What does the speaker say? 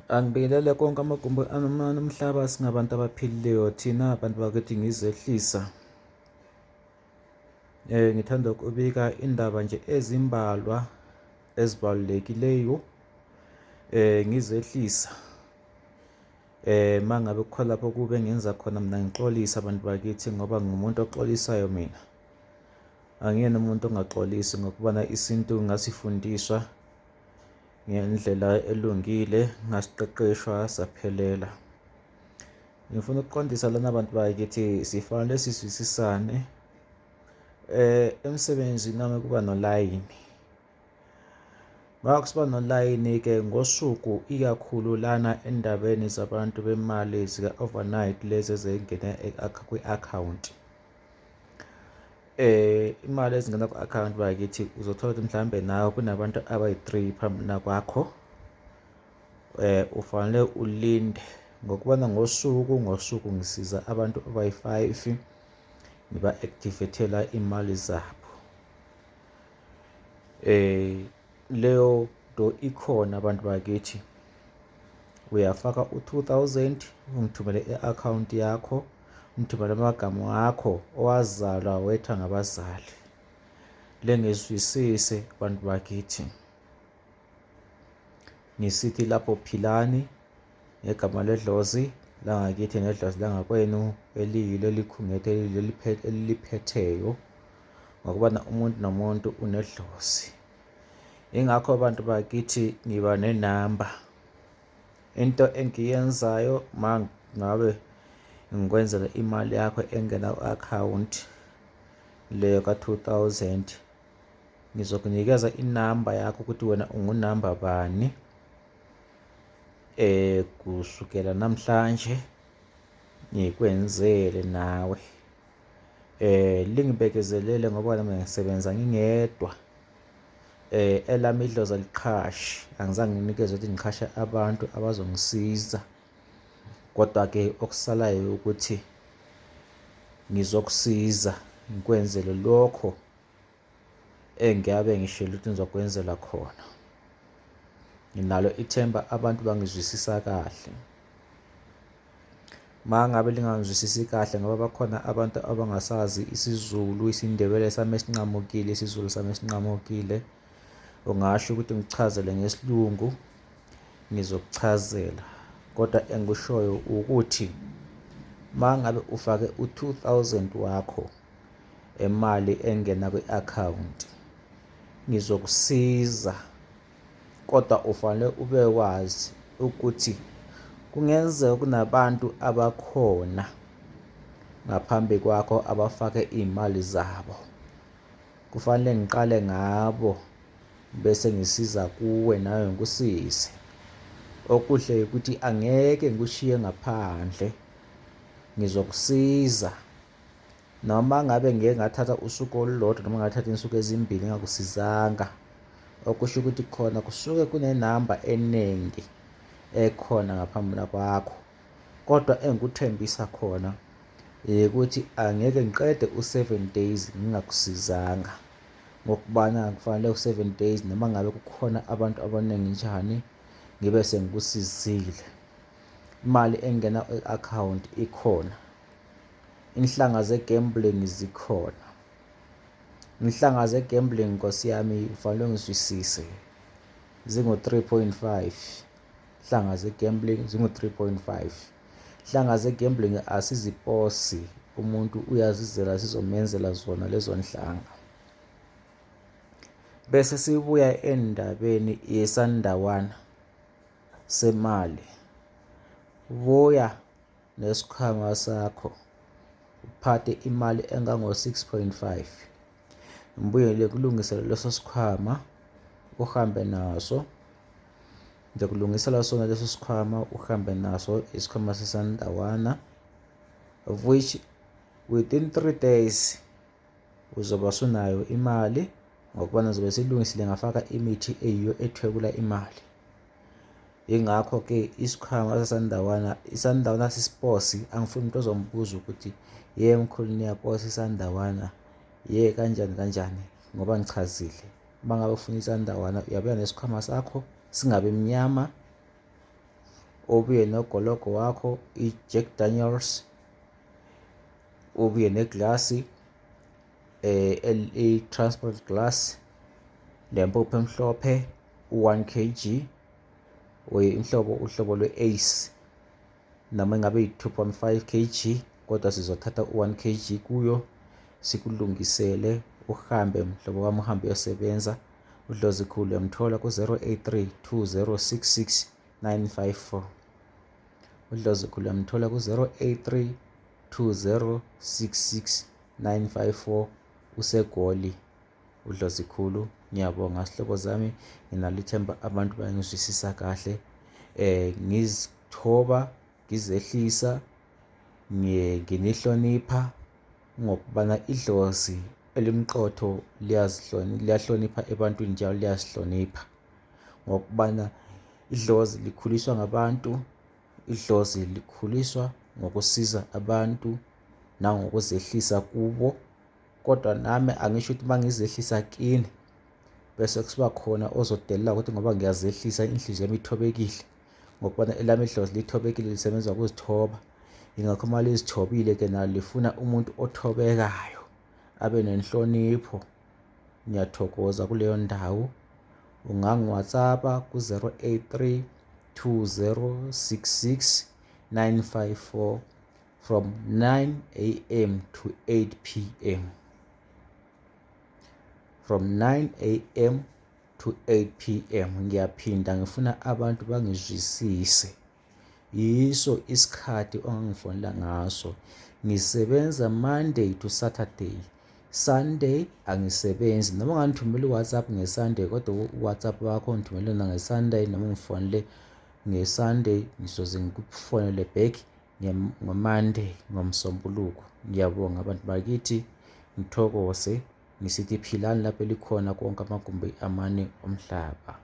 Angibingelele konke amagumbi anomhlaba singabantu abaphilileyo thina abantu bakithi ngizehlisa. Ngithanda ukubika indaba nje ezimbalwa ezibalulekileyo ngizehlisa. Uma ngabe kukhona lapho kube ngenza khona mina ngixolisa abantu bakithi ngoba ngumuntu oxolisayo mina. Angiyena umuntu ongaxolisi ngokubana isintu ngasifundiswa ngendlela elungile, ngasiqeqeshwa saphelela. Ngifuna ukuqondisa lana abantu bakithi sifanele sizwisisane. Emsebenzini nami kuba nolayini. Makusiba nolayini-ke ngosuku ikakhulu lana endabeni zabantu bemali zika-overnight lezi ezingena kwi-akhawunti. Imali ezingena ku-akhawunti bakithi uzothola ukuthi mhlawumbe nawe kunabantu abayi-3 phambili kwakho. Ufanele ulinde ngokubana ngosuku ngisiza abantu abayi-5 ngiba-activate-ela imali zabo. Leyo nto ikhona abantu bakithi. Uyafaka u-2,000 ungithumele i-akhawunti yakho, ngithumele amagama akho owazalwa wetha ngabazali. Lengizwisise bantu bakithi. Ngisithi lapho philani ngegama ledlozi langakithi nedlozi langakwenu eliyilo elikhungethe eliphetheyo ngokubana umuntu nomuntu unedlozi. Ingakho abantu bakithi ngiba nenamba. Into engiyenzayo uma ngabe ngikwenzela imali yakho engena ku-akhawunti leyo ka-2,000, ngizokunikeza inamba yakho ukuthi wena ungunamba bani. Kusukela namhlanje ngikwenzele nawe. Lingibekezelele ngoba nami ngisebenza ngingedwa. Elami idlozi aliqhashi, angizange nginikeze ukuthi ngiqhashe abantu abazongisiza. Kodwa-ke okusalayo ukuthi ngizokusiza ngikwenzele lokho engiyabe ngishilo ukuthi ngizokwenzela khona. Nginalo ithemba abantu bangizwisisa kahle. Uma ngabe lingangizwisisi kahle ngoba bakhona abantu abangasazi isiZulu, isiNdebele sami esinqamukile, isiZulu sami esinqamukile, ungasho ukuthi ngichazele ngesiLungu, ngizokuchazela. Kodwa engikushoyo ukuthi uma ngabe ufake u-2,000 wakho emali engena kwi-akhawunti, ngizokusiza. Kodwa ufanele ube wazi ukuthi kungenzeka kunabantu abakhona ngaphambi kwakho abafake iy'mali zabo. Kufanele ngiqale ngabo bese ngisiza kuwe nawe ngikusize. Okuhle ukuthi angeke ngikushiye ngaphandle, ngizokusiza. Noma ngabe ngeke ngathatha usuku olulodwa noma ngathatha insuku ezimbili ngakusizanga, okusho ukuthi khona kusuke kunenamba eningi ekhona ngaphambi kwakho. Kodwa engikuthembisa khona ukuthi angeke ngiqede u-7 days ngingakusizanga. Ngokubana kufanele u-7 days noma ngabe kukhona abantu abaningi njani ngibe sengikusizile. Imali engena kwi-akhawunti ikhona. Inhlanga ze-gambling zikhona. Inhlanga ze-gambling Nkosi yami ufanele ungizwisise zingu-3.5. Inhlanga ze-gambling zingu-3.5. Inhlanga ze-gambling asiziposi, umuntu uyazizela sizomenzela zona lezo nhlanga. Bese sibuya endabeni yesandawana semali. Buya nesikhwama sakho uphathe imali engango-6.5. Ngibuyele kulungisela leso sikhwama uhambe naso. Ngizokulungisela sona leso sikhwama uhambe naso, isikhwama sesandawana, of which within 3 days uzoba sunayo imali ngokubana zobe silungisile ngafaka imithi eyiyo ethwebula imali. Ingakho-ke isikhwama sesandawana, isandawana sisiposi. Angifuni umuntu ozombuza ukuthi mkhulu niyaposa isandawana, kanjani ngoba ngichazile. Uma ngabe ufuna isandawana uyabuya nesikhwama sakho, singabe mnyama ubuye nogologo wakho, i-Jack Daniels, ubuye neglasi, i-transparent glass, lempuphu emhlophe, u-1 kg, uhlobo lwe-Ace, noma ingabe yi-2.5 kg, kodwa sizothatha u-1 kg kuyo, sikulungisele, uhambe mhlobo wami, uhambe uyosebenza. uDlozikhulu uyamthola ku-083 2066 954. uDlozikhulu uyamthola ku-083 2066 954. useGoli uDlozikhulu. Ngiyabonga sihlobo zami, nginalo ithemba abantu bayangizwisisa kahle. Ngizithoba, ngizehlisa, nginihlonipha ngokubana idlozi elimqotho liyahlonipha ebantwini, njalo liyasihlonipha ngokubana idlozi likhuliswa ngabantu, idlozi likhuliswa ngokusiza abantu nangokuzehlisa kubo. Kodwa nami angisho ukuthi uma ngizehlisa kini bese kusiba khona ozodelela ukuthi ngoba ngiyazehlisa inhliziyo yami ithobekile, ngokubana elami idlozi lithobekile, lisebenza ukuzithoba. Yingakho uma lizithobile-ke nalo lifuna umuntu othobekayo, abe nenhlonipho. Ngiyathokoza kuleyo ndawo. Ungangi-WhatsApp-a ku-083 2066 954 from 9 a.m. to 8 p.m. From 9 a.m. to 8 p.m. Ngiyaphinda, ngifuna abantu bangizwisise. Yiso isikhathi ongangifonela ngaso. Ngisebenza Monday to Saturday. Sunday angisebenzi. Noma ungangithumela uWhatsApp ngeSunday, kodwa uWhatsApp wakho ungithumele ngeSunday, noma ungifonele ngeSunday, ngizoze ngikufonele back ngoMonday, ngoMsombuluko. Ngiyabonga abantu bakithi, ngithokoze, ngisithi philani lapho elikhona konke amagumbi amane omhlaba.